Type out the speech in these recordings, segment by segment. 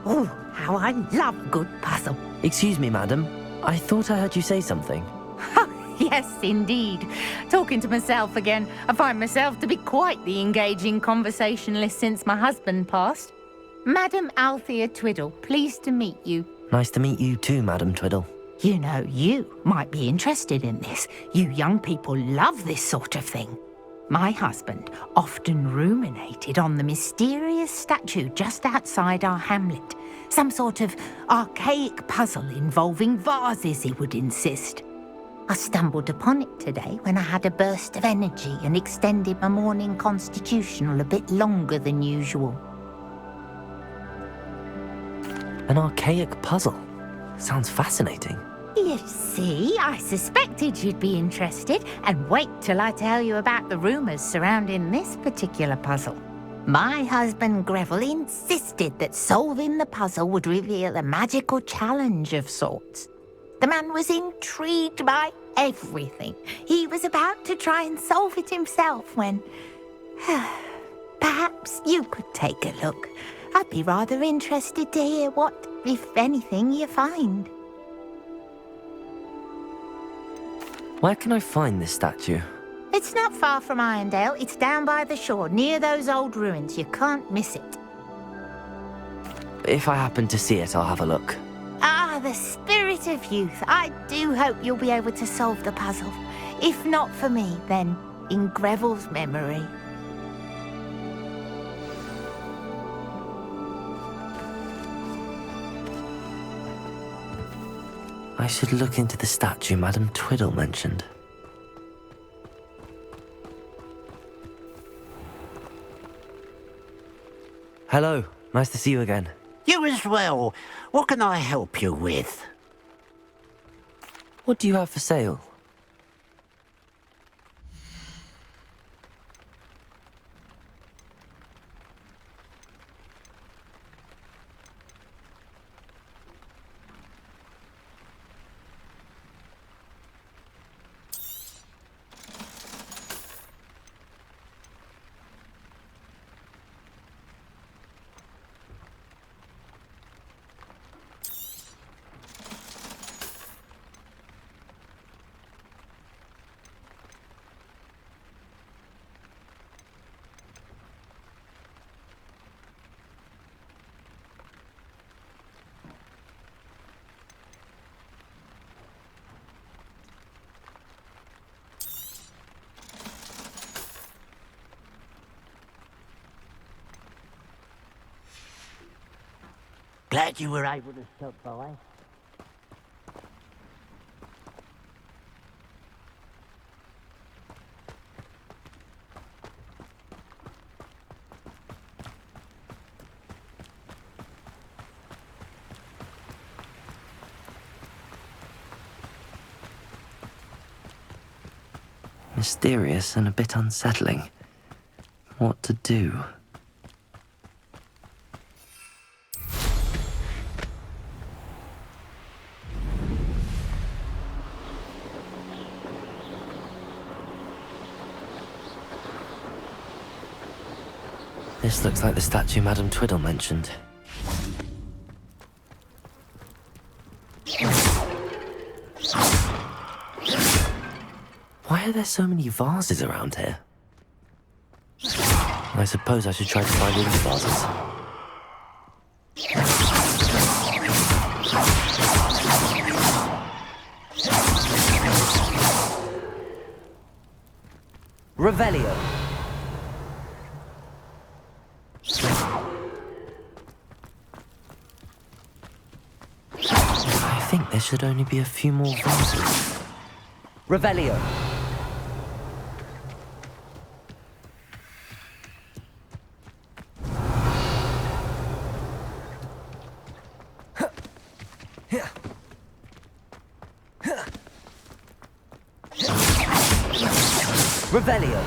Oh, how I love a good puzzle. Excuse me, madam. I thought I heard you say something. Yes, indeed. Talking to myself again. I find myself to be quite the engaging conversationalist since my husband passed. Madam Althea Twiddle, pleased to meet you. Nice to meet you too, Madam Twiddle. You know, you might be interested in this. You young people love this sort of thing. My husband often ruminated on the mysterious statue just outside our hamlet. Some sort of archaic puzzle involving vases, he would insist. I stumbled upon it today when I had a burst of energy and extended my morning constitutional a bit longer than usual. An archaic puzzle. Sounds fascinating. You see, I suspected you'd be interested, and wait till I tell you about the rumours surrounding this particular puzzle. My husband Greville insisted that solving the puzzle would reveal a magical challenge of sorts. The man was intrigued by everything. He was about to try and solve it himself when... Perhaps you could take a look. I'd be rather interested to hear what, if anything, you find. Where can I find this statue? It's not far from Irondale. It's down by the shore, near those old ruins. You can't miss it. If I happen to see it, I'll have a look. Ah, the spirit of youth. I do hope you'll be able to solve the puzzle. If not for me, then in Greville's memory. I should look into the statue Madam Twiddle mentioned. Hello, nice to see you again. You as well. What can I help you with? What do you have for sale? Glad you were able to stop by. Mysterious and a bit unsettling. What to do? This looks like the statue Madam Twiddle mentioned. Why are there so many vases around here? I suppose I should try to find these vases. Revelio. I think there should only be a few more vases. Revelio. Revelio.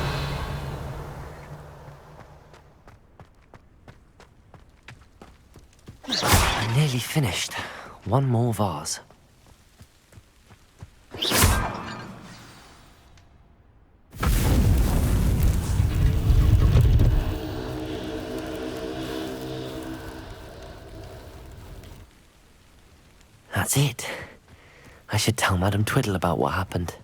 I'm nearly finished. One more vase. That's it. I should tell Madame Twiddle about what happened.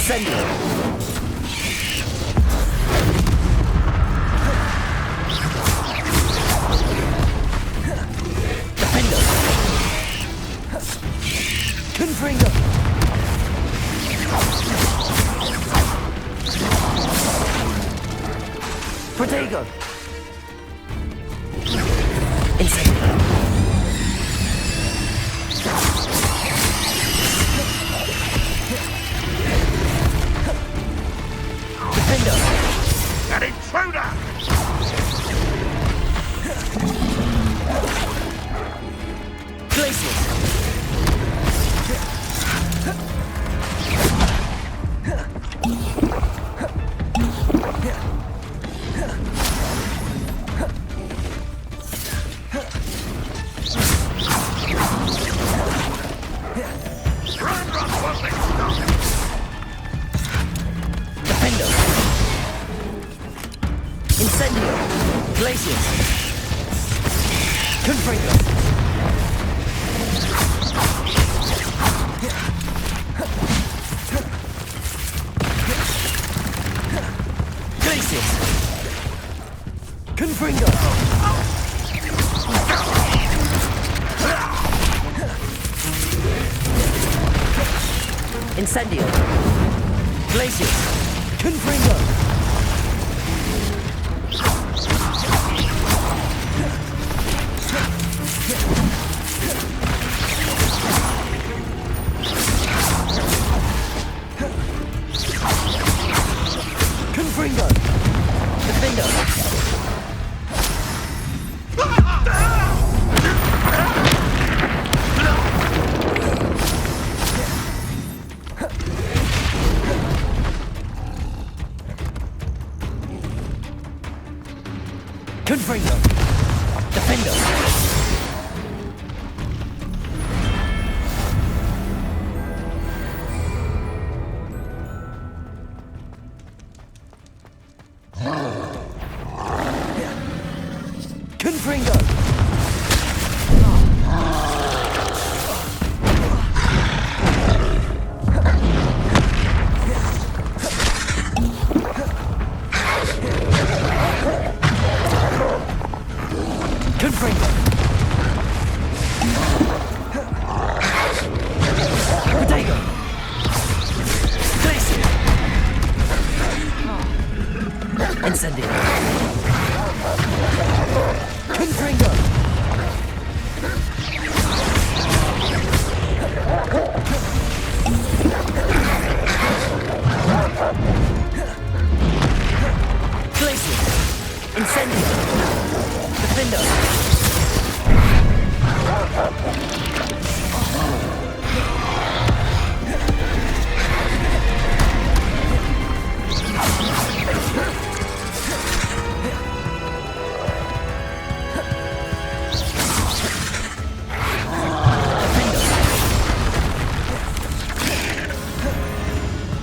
Incendio. Defender. Confringo. Protego. Incendio. An intruder! Glacius! Defender! Incendio! Glacius! Confringo! Glacius! Confringo! Incendio! Glacius! Confringo! Confringo! Defender! Confringo! Defender! Confringo! Confringo! Protego! Glacier! Incendio! Confringo! Glacier! Incendio! Defender!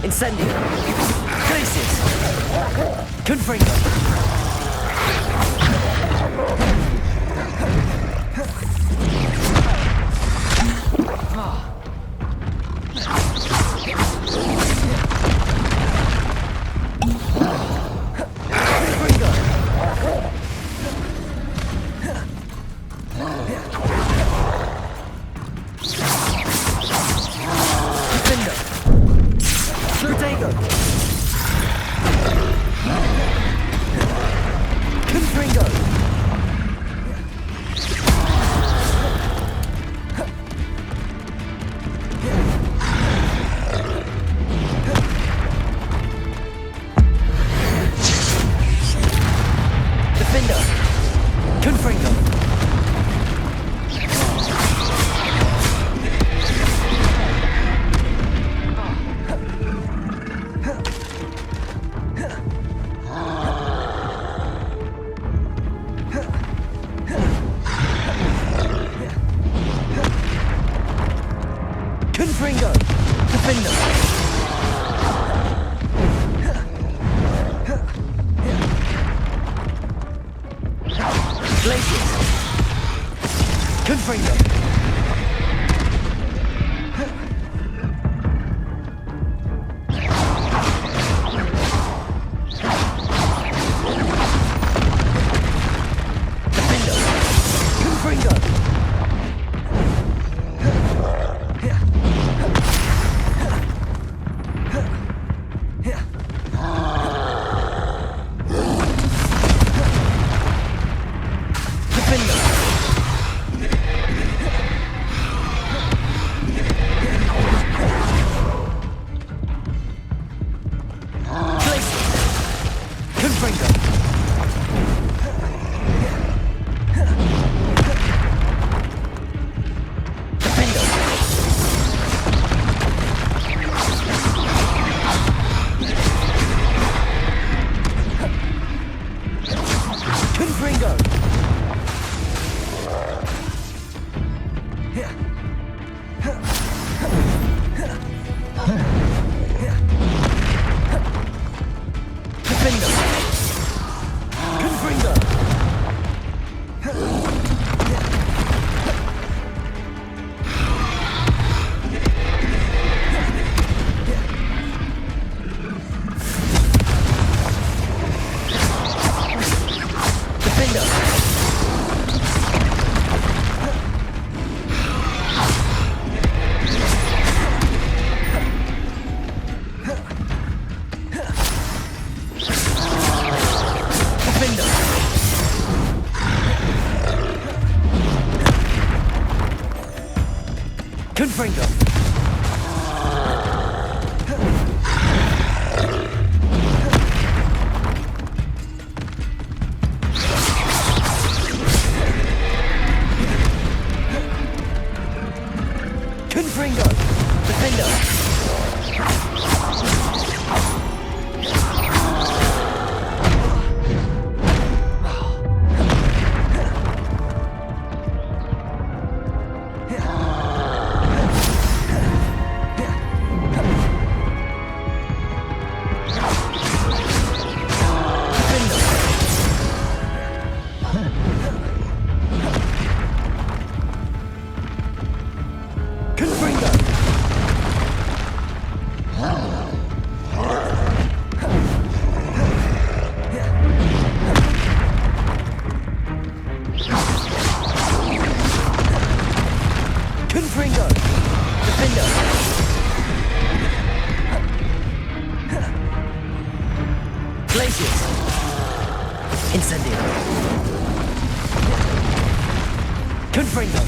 Incendio! Glacius! Confringo! Confringo! Defender! Glacius! Confringo! Confringo. Confringo. Defendo. Confringo. Defendo. Glaciers. Incendio. Confringo.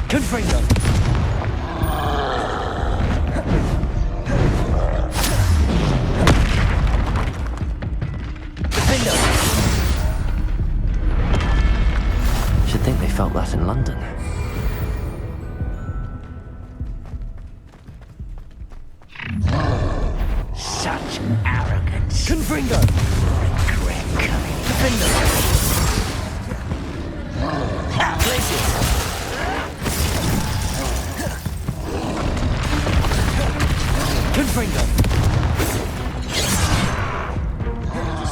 Confringo. Defendo. Should think they felt that in London. Such arrogance. Confringo. Defendo. Glaciers. Confringo.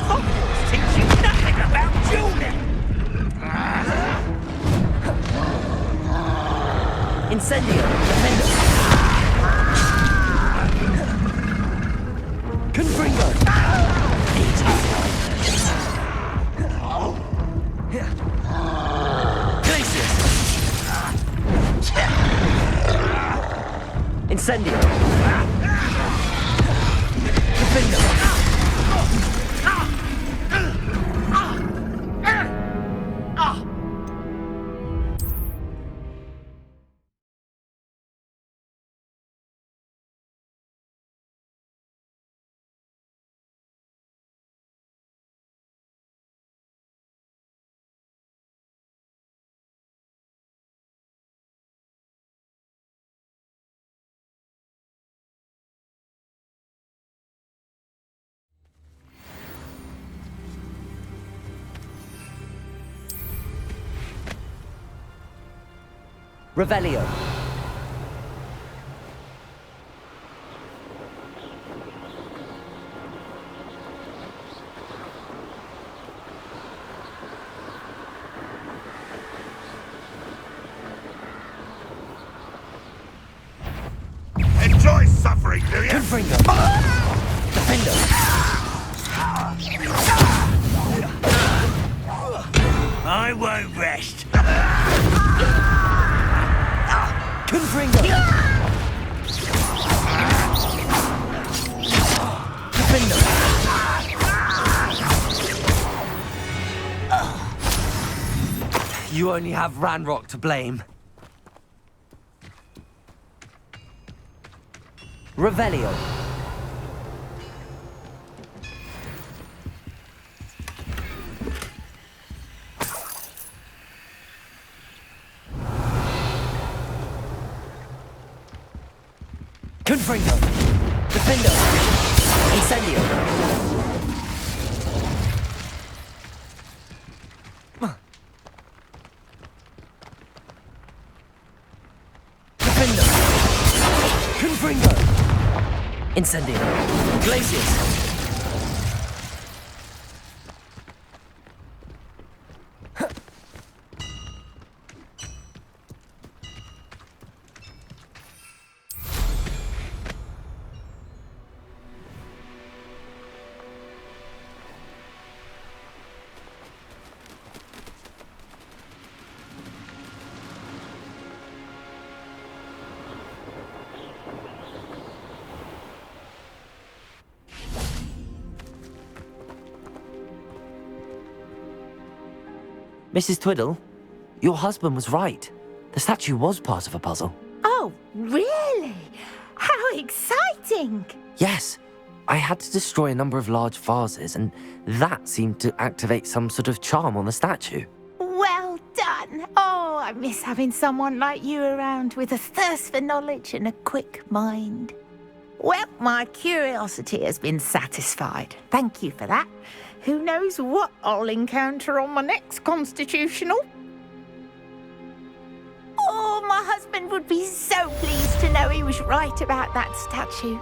Hogwarts teach you nothing about dueling. Incendio. Defendo. Confringo. Glaciers. Incendio. Defendo. Revelio. Enjoy suffering, do you? Confringo. Defendo. I won't rest. Confringo. Defendo. You only have Ranrock to blame. Revelio. Confringo. Defendo. Incendio. Incendio. Glacius. Mrs. Twiddle, your husband was right. The statue was part of a puzzle. Oh, really? How exciting! Yes, I had to destroy a number of large vases, and that seemed to activate some sort of charm on the statue. Well done. Oh, I miss having someone like you around with a thirst for knowledge and a quick mind. Well, my curiosity has been satisfied. Thank you for that. Who knows what I'll encounter on my next constitutional? Oh, my husband would be so pleased to know he was right about that statue.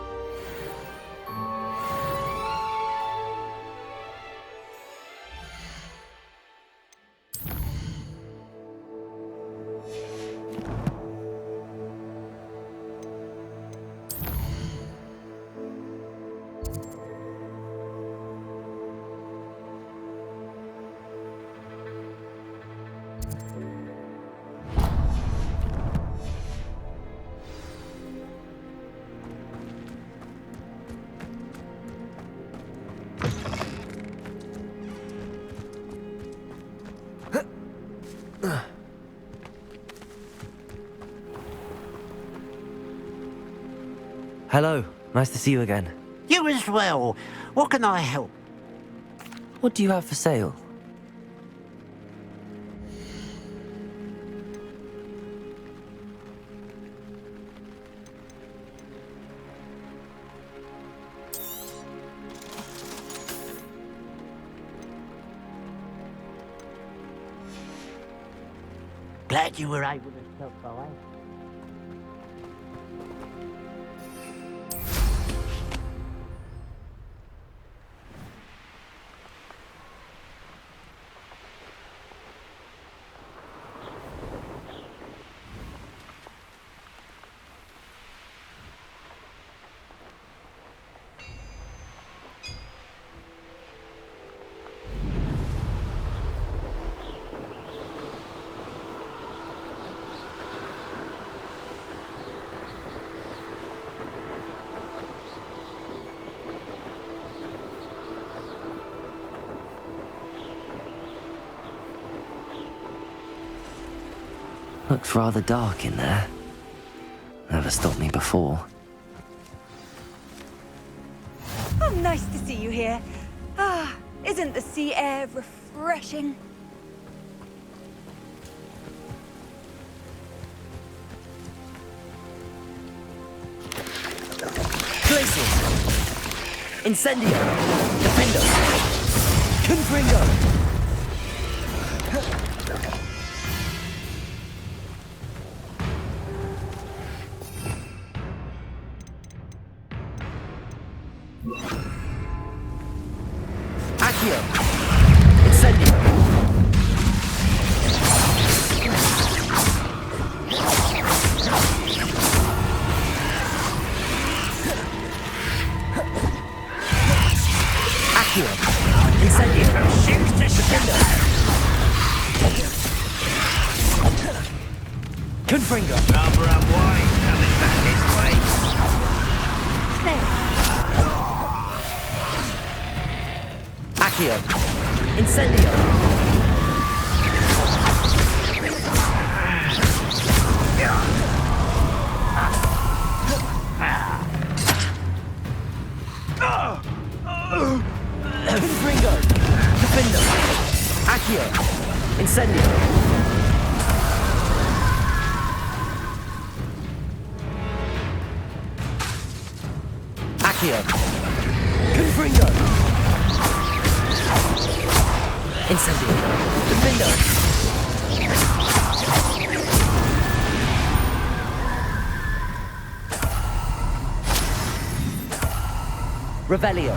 Hello, nice to see you again. You as well. What can I help? What do you have for sale? Glad you were able to stop by. Looks rather dark in there. Never stopped me before. Oh, nice to see you here. Ah, isn't the sea air refreshing? Glacius. Incendio. Defendo. Confringo. Accio. Incendio. Accio. Incendio. Defendo. Confringo. Rubber and wine coming back this way. Accio. Incendio. Confringo. Defendo. Accio. Incendio. Accio. Confringo. Incendio. Defendo. Revelio.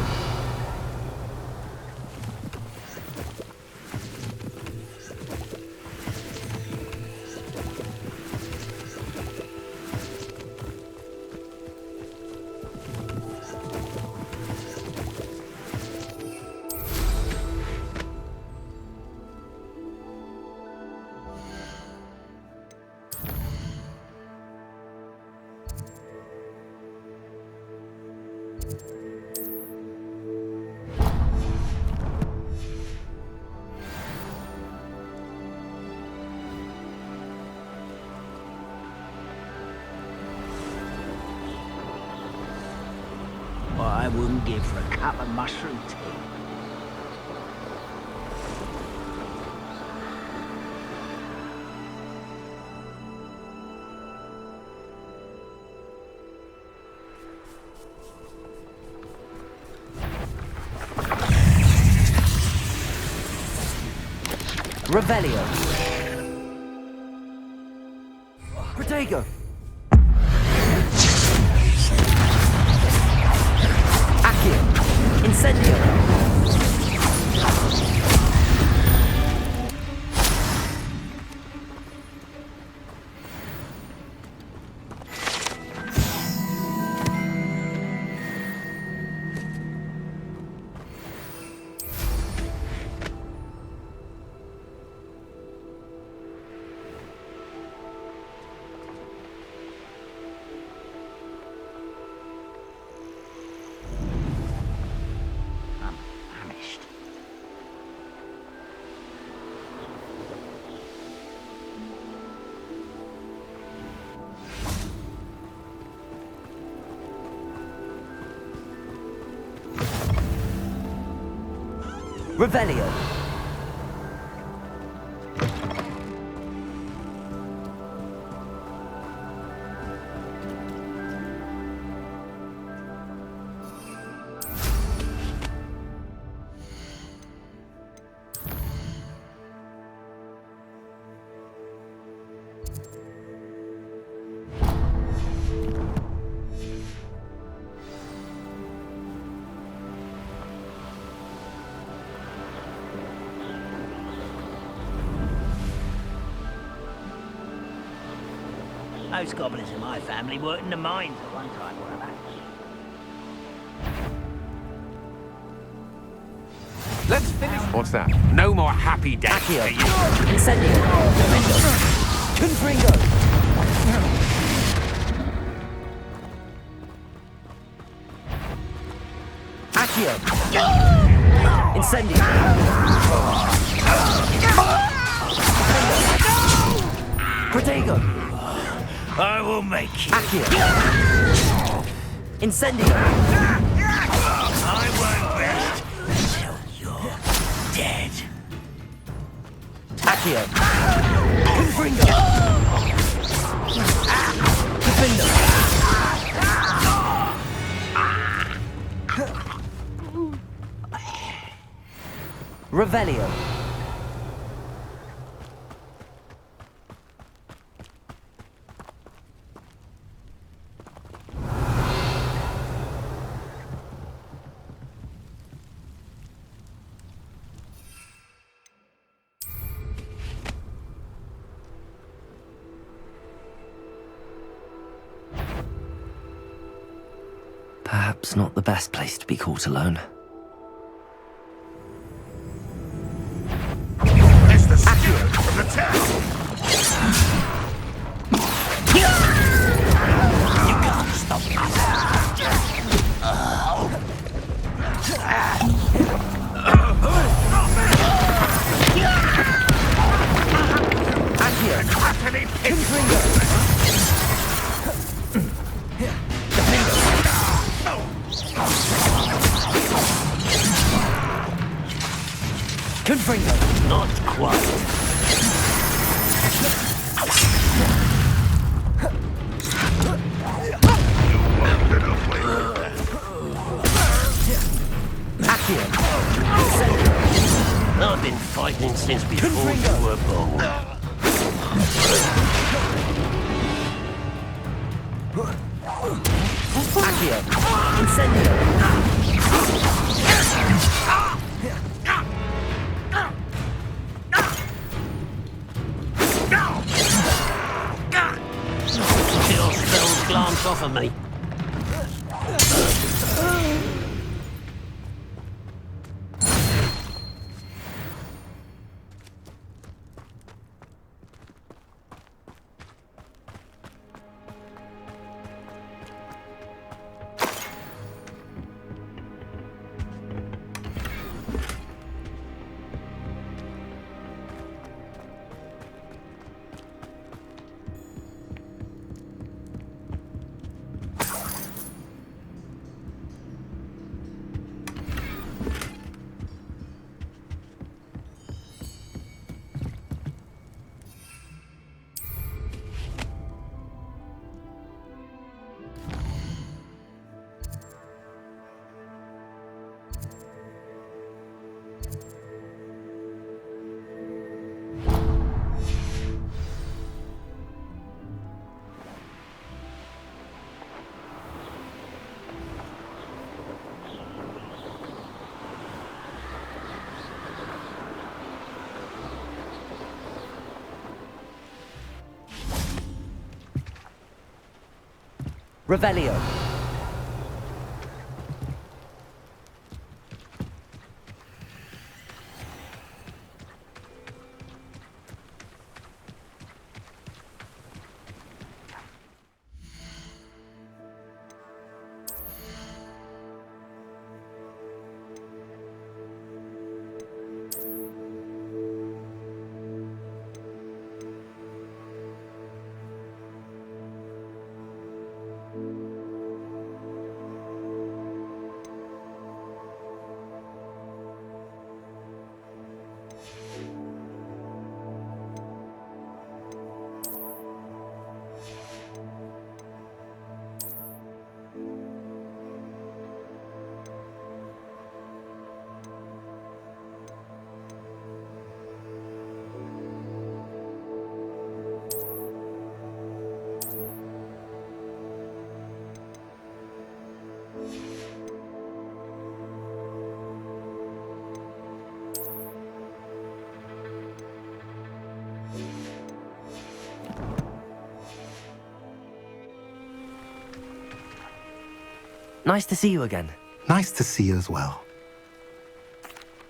What I wouldn't give for a cup of mushroom tea. Revelio. Protego. Accio. Incendio. I'm famished. Revelio. Those goblins in my family worked in the mines at one time or other. Let's finish. What's that? No more happy days Accio. for you. Incendio. Confringo. Accio. Incendio. Protego. I will make you. Accio. Incendio. I won't rest until you're dead. Accio. Confringo. Defendo. Revelio. Perhaps not the best place to be caught alone. It's the steward from the town. You can't stop Accio. Utterly pitiful. Confringo. Not quite. Accio. I've been fighting since before you were born. Accio. Incendio. Chill spells glance off of me. Revelio. Nice to see you again. Nice to see you as well.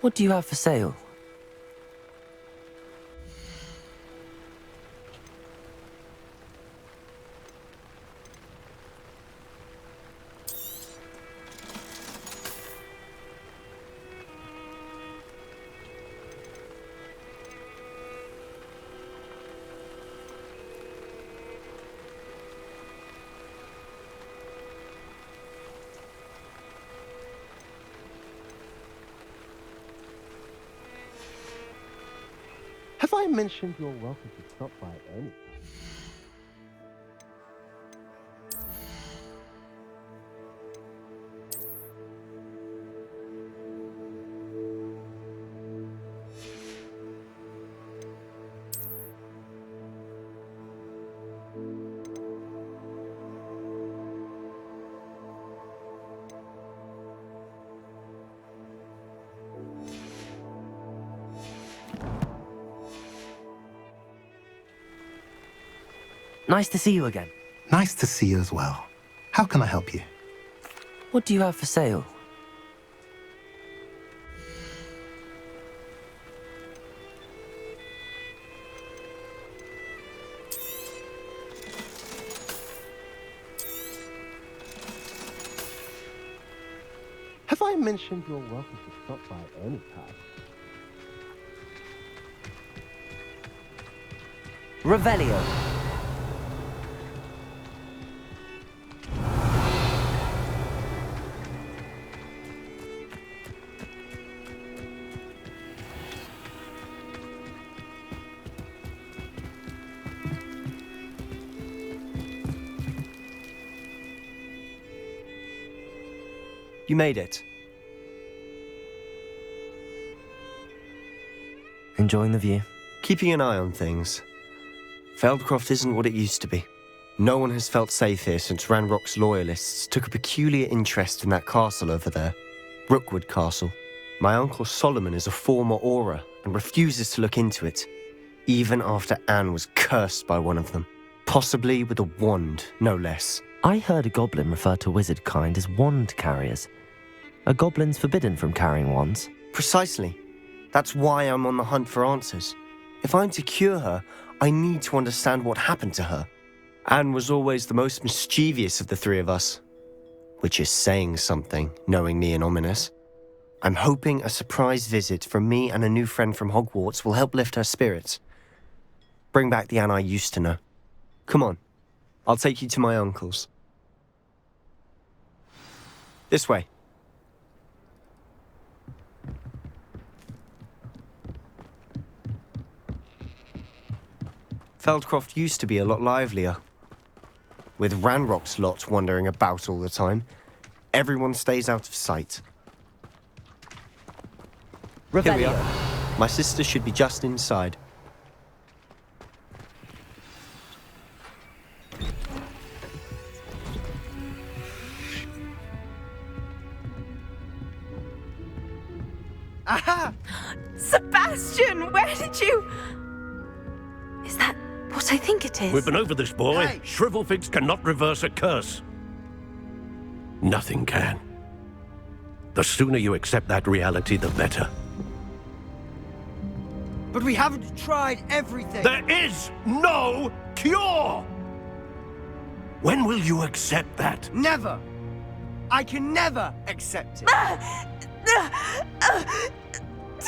What do you have for sale? Have I mentioned you're welcome to stop by at any time? Nice to see you again. Nice to see you as well. How can I help you? What do you have for sale? Have I mentioned you're welcome to stop by at any time? Revelio. You made it. Enjoying the view? Keeping an eye on things. Feldcroft isn't what it used to be. No one has felt safe here since Ranrock's loyalists took a peculiar interest in that castle over there. Rookwood Castle. My uncle Solomon is a former Auror and refuses to look into it, even after Anne was cursed by one of them. Possibly with a wand, no less. I heard a goblin refer to wizard kind as wand carriers. Are goblins forbidden from carrying wands? Precisely. That's why I'm on the hunt for answers. If I'm to cure her, I need to understand what happened to her. Anne was always the most mischievous of the three of us. Which is saying something, knowing me and ominous. I'm hoping a surprise visit from me and a new friend from Hogwarts will help lift her spirits. Bring back the Anne I used to know. Come on, I'll take you to my uncle's. This way. Feldcroft used to be a lot livelier. With Ranrock's lot wandering about all the time, everyone stays out of sight. Here we are. My sister should be just inside. Aha! Sebastian, where did you... Is that what I think it is? We've been over this, boy. Hey. Shrivelfigs cannot reverse a curse. Nothing can. The sooner you accept that reality, the better. But we haven't tried everything. There is no cure! When will you accept that? Never. I can never accept it.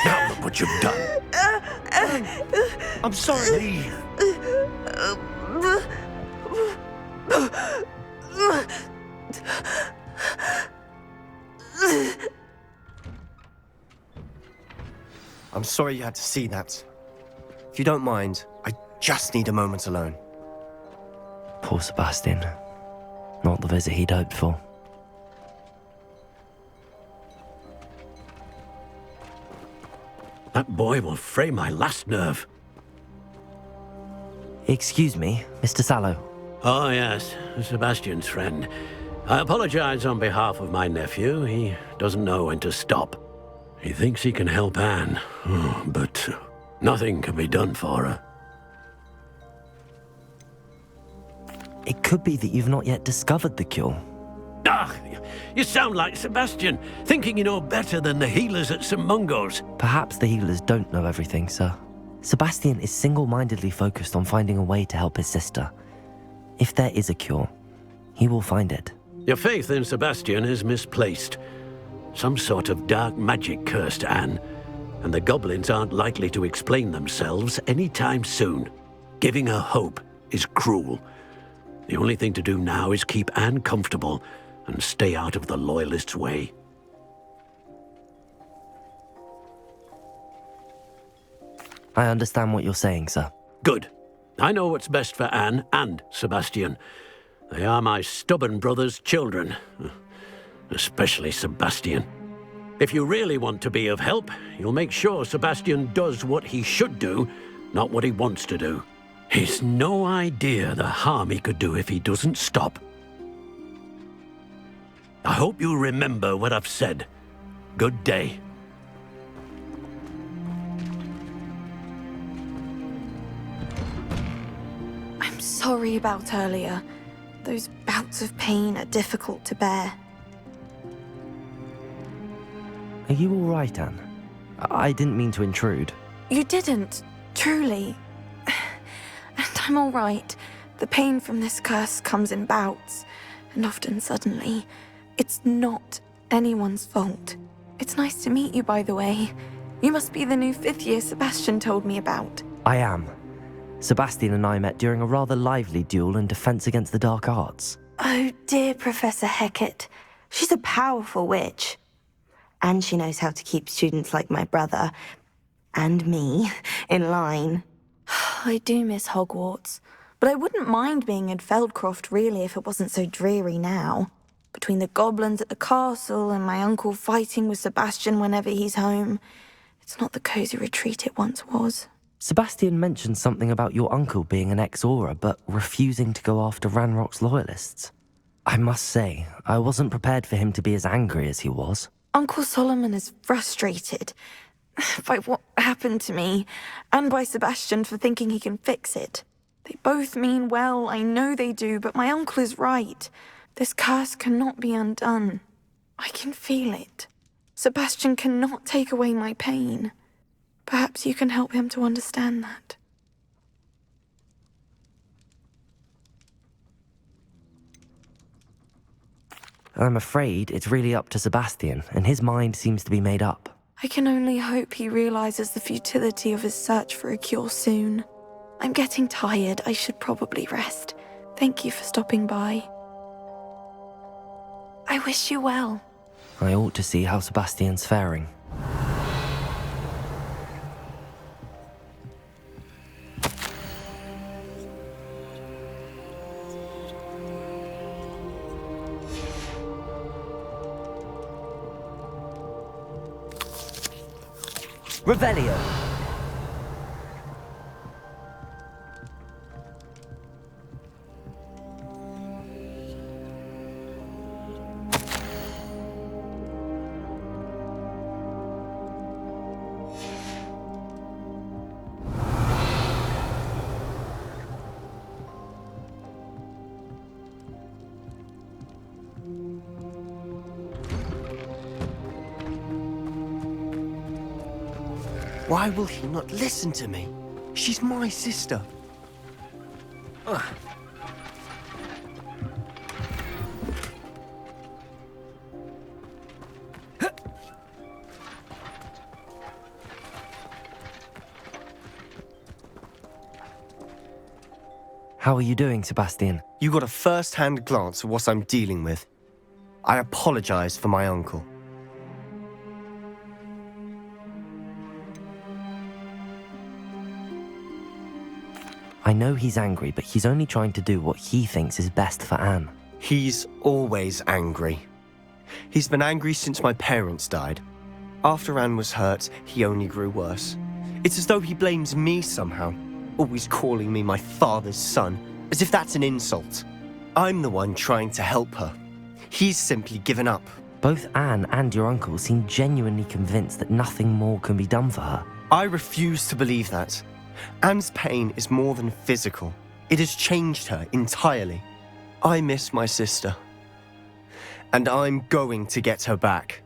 Now look what you've done. I'm sorry. Leave. I'm sorry you had to see that. If you don't mind, I just need a moment alone. Poor Sebastian. Not the visit he'd hoped for. That boy will fray my last nerve. Excuse me, Mr. Sallow. Oh, yes, Sebastian's friend. I apologize on behalf of my nephew. He doesn't know when to stop. He thinks he can help Anne, but nothing can be done for her. It could be that you've not yet discovered the cure. Ah, you sound like Sebastian, thinking you know better than the healers at St. Mungo's. Perhaps the healers don't know everything, sir. Sebastian is single-mindedly focused on finding a way to help his sister. If there is a cure, he will find it. Your faith in Sebastian is misplaced. Some sort of dark magic cursed Anne, and the goblins aren't likely to explain themselves anytime soon. Giving her hope is cruel. The only thing to do now is keep Anne comfortable and stay out of the Loyalists' way. I understand what you're saying, sir. Good. I know what's best for Anne and Sebastian. They are my stubborn brother's children. Especially Sebastian. If you really want to be of help, you'll make sure Sebastian does what he should do, not what he wants to do. He's no idea the harm he could do if he doesn't stop. I hope you remember what I've said. Good day. I'm sorry about earlier. Those bouts of pain are difficult to bear. Are you all right, Anne? I didn't mean to intrude. You didn't, truly. And I'm all right. The pain from this curse comes in bouts, and often suddenly. It's not anyone's fault. It's nice to meet you, by the way. You must be the new 5th year Sebastian told me about. I am. Sebastian and I met during a rather lively duel in Defense Against the Dark Arts. Oh, dear Professor Hecat. She's a powerful witch. And she knows how to keep students like my brother, and me, in line. I do miss Hogwarts, but I wouldn't mind being in Feldcroft, really, if it wasn't so dreary now. Between the goblins at the castle and my uncle fighting with Sebastian whenever he's home, it's not the cozy retreat it once was. Sebastian mentioned something about your uncle being an ex-Auror, but refusing to go after Ranrock's Loyalists. I must say, I wasn't prepared for him to be as angry as he was. Uncle Solomon is frustrated by what happened to me, and by Sebastian for thinking he can fix it. They both mean well, I know they do, but my uncle is right. This curse cannot be undone. I can feel it. Sebastian cannot take away my pain. Perhaps you can help him to understand that. I'm afraid it's really up to Sebastian, and his mind seems to be made up. I can only hope he realizes the futility of his search for a cure soon. I'm getting tired. I should probably rest. Thank you for stopping by. I wish you well. I ought to see how Sebastian's faring. Revelio. Why will he not listen to me? She's my sister. Ugh. How are you doing, Sebastian? You got a first-hand glance at what I'm dealing with. I apologize for my uncle. I know he's angry, but he's only trying to do what he thinks is best for Anne. He's always angry. He's been angry since my parents died. After Anne was hurt, he only grew worse. It's as though he blames me somehow, always calling me my father's son, as if that's an insult. I'm the one trying to help her. He's simply given up. Both Anne and your uncle seem genuinely convinced that nothing more can be done for her. I refuse to believe that. Anne's pain is more than physical. It has changed her entirely. I miss my sister. And I'm going to get her back.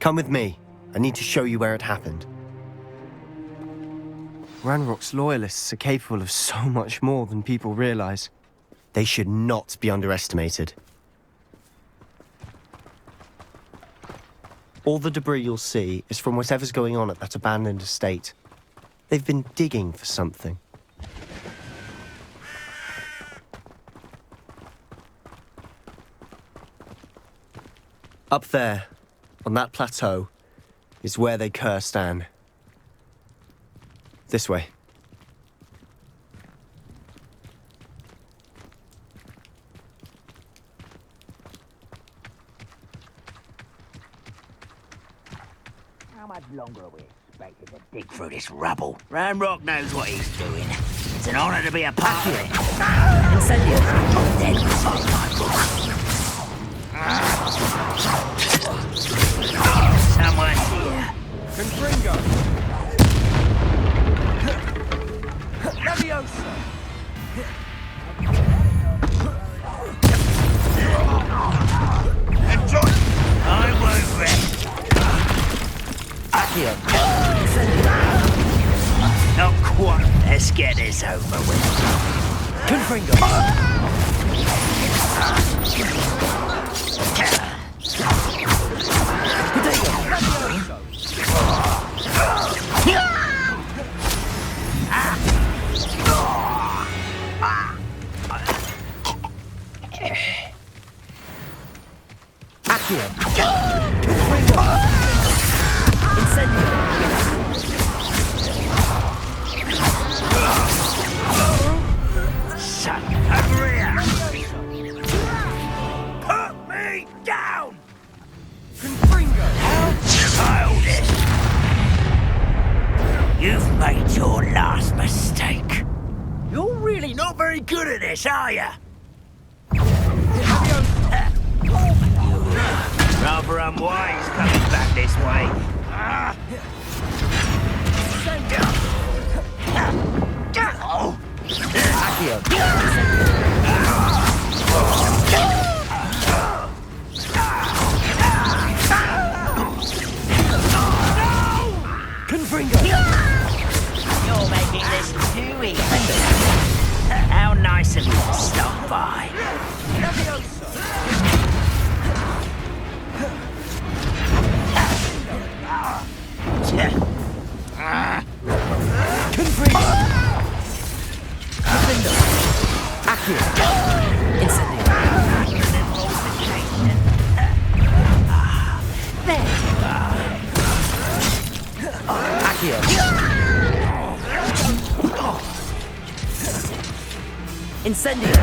Come with me. I need to show you where it happened. Ranrock's loyalists are capable of so much more than people realize. They should not be underestimated. All the debris you'll see is from whatever's going on at that abandoned estate. They've been digging for something. Up there, on that plateau, is where they cursed Anne. This way. How much longer are we expected to dig through this rubble? Ranrock knows what he's doing. It's an honor to be a part of it. Incendio. Then fuck my book. Someone here. Confringo. Leviosa. Enjoy. I won't rest. Accio. Not quite. Let's get this over with. Confringo. You've made your last mistake. You're really not very good at this, are you? Rather unwise coming back this way. You're making this too easy. How nice of you to stop by. Incendio.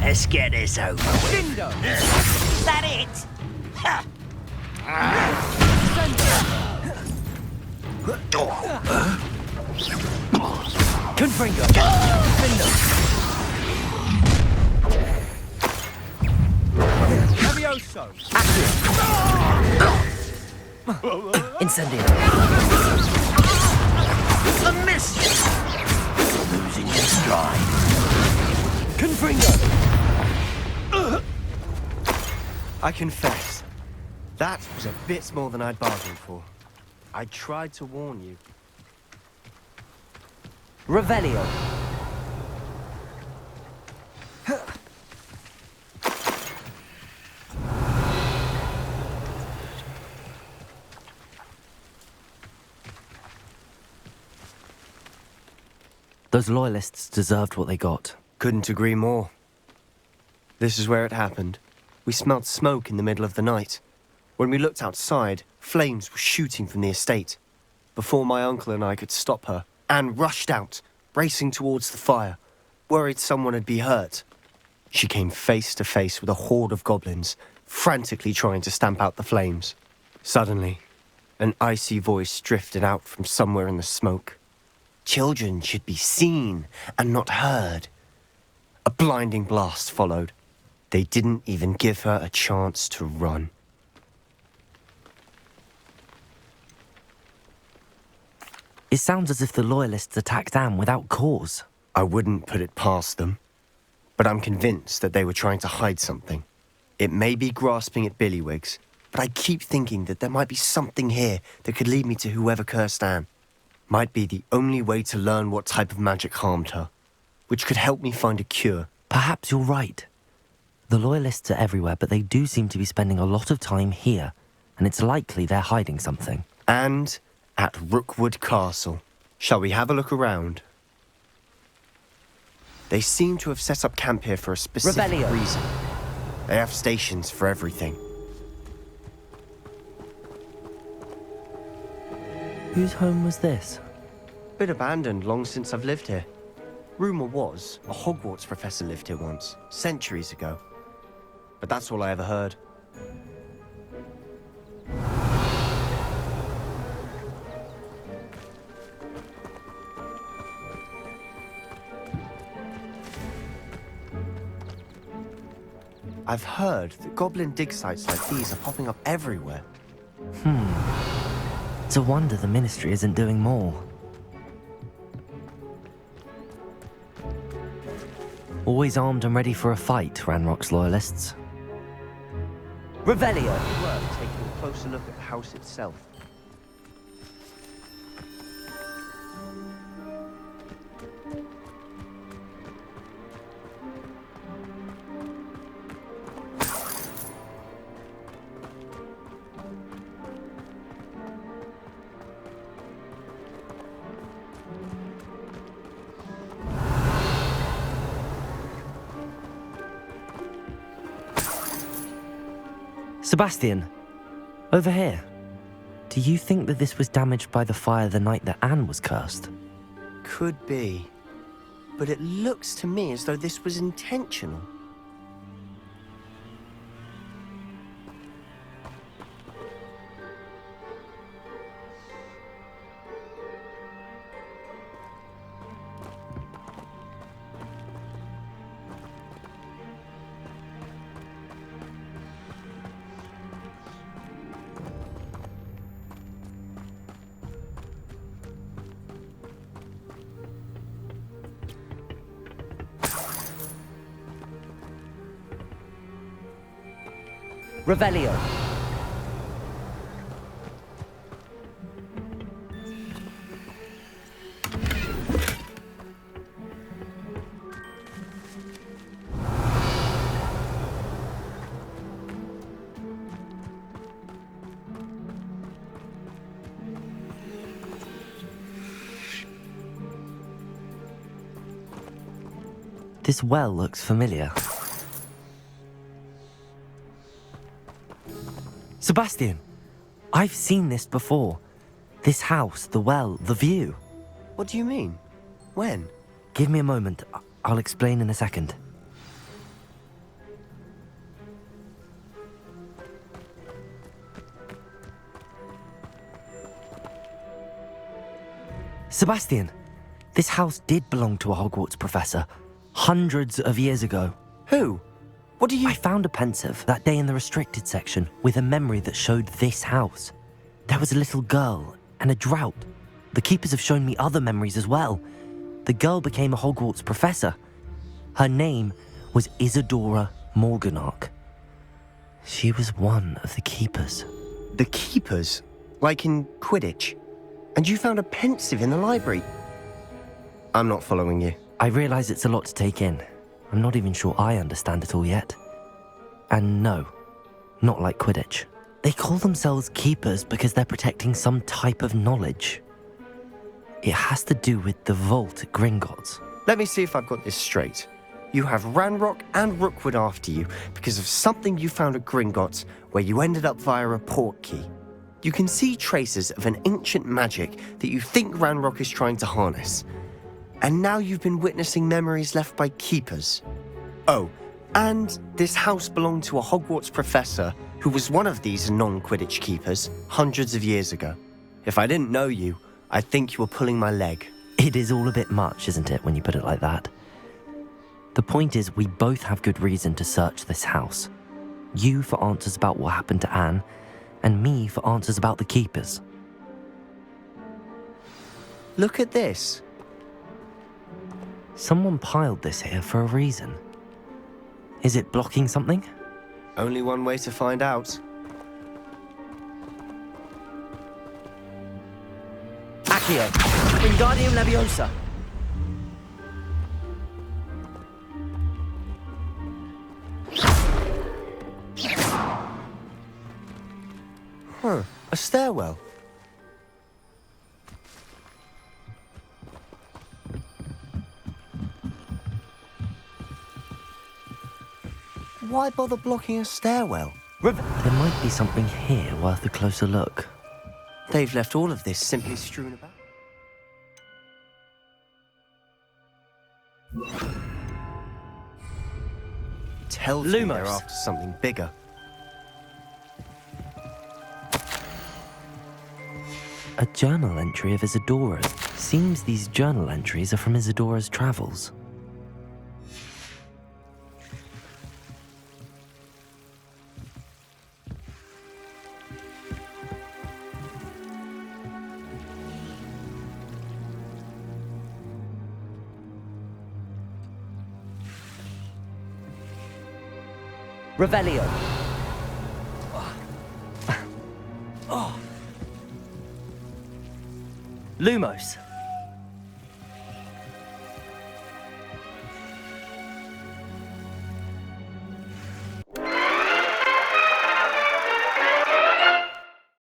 Let's get this over with. Is that it? Confringo. Levioso. Incendio. A miss! Losing your stride. Confringo. I confess, that was a bit more than I'd bargained for. I tried to warn you. Revelio. Those loyalists deserved what they got. Couldn't agree more. This is where it happened. We smelled smoke in the middle of the night. When we looked outside, flames were shooting from the estate. Before my uncle and I could stop her, Anne rushed out, racing towards the fire, worried someone had been hurt. She came face to face with a horde of goblins, frantically trying to stamp out the flames. Suddenly, an icy voice drifted out from somewhere in the smoke. Children should be seen and not heard. A blinding blast followed. They didn't even give her a chance to run. It sounds as if the loyalists attacked Anne without cause. I wouldn't put it past them, but I'm convinced that they were trying to hide something. It may be grasping at Billywigs, but I keep thinking that there might be something here that could lead me to whoever cursed Anne. Might be the only way to learn what type of magic harmed her, which could help me find a cure. Perhaps you're right. The loyalists are everywhere, but they do seem to be spending a lot of time here, and it's likely they're hiding something. And at Rookwood Castle. Shall we have a look around? They seem to have set up camp here for a specific reason. They have stations for everything. Whose home was this? Been abandoned long since I've lived here. Rumour was a Hogwarts professor lived here once, centuries ago. But that's all I ever heard. I've heard that goblin dig sites like these are popping up everywhere. It's a wonder the Ministry isn't doing more. Always armed and ready for a fight, Ranrock's loyalists. Revelio. Worth taking a closer look at the house itself. Sebastian, over here. Do you think that this was damaged by the fire the night that Anne was cursed? Could be. but it looks to me as though this was intentional. Revelio. This well looks familiar. Sebastian, I've seen this before. This house, the well, the view. What do you mean? When? Give me a moment. I'll explain in a second. Sebastian, this house did belong to a Hogwarts professor hundreds of years ago. Who? What do you... I found a pensive that day in the restricted section with a memory that showed this house. There was a little girl and a drought. The keepers have shown me other memories as well. The girl became a Hogwarts professor. Her name was Isadora Morganach. She was one of the keepers. The keepers? Like in Quidditch? And you found a pensive in the library? I'm not following you. I realize it's a lot to take in. I'm not even sure I understand it all yet. And no, not like Quidditch. They call themselves keepers because they're protecting some type of knowledge. It has to do with the vault at Gringotts. Let me see if I've got this straight. You have Ranrock and Rookwood after you because of something you found at Gringotts where you ended up via a port key. You can see traces of an ancient magic that you think Ranrock is trying to harness. And now you've been witnessing memories left by keepers. Oh, and this house belonged to a Hogwarts professor who was one of these non-Quidditch keepers hundreds of years ago. If I didn't know you, I'd think you were pulling my leg. It is all a bit much, isn't it, when you put it like that? The point is, we both have good reason to search this house. You for answers about what happened to Anne, and me for answers about the keepers. Look at this. Someone piled this here for a reason. Is it blocking something? Only one way to find out. Accio. Wingardium Leviosa. Huh, a stairwell. Why bother blocking a stairwell? There might be something here worth a closer look. They've left all of this simply strewn about. Tells me they're after something bigger. A journal entry of Isadora's. Seems these journal entries are from Isadora's travels. Revelio. Lumos.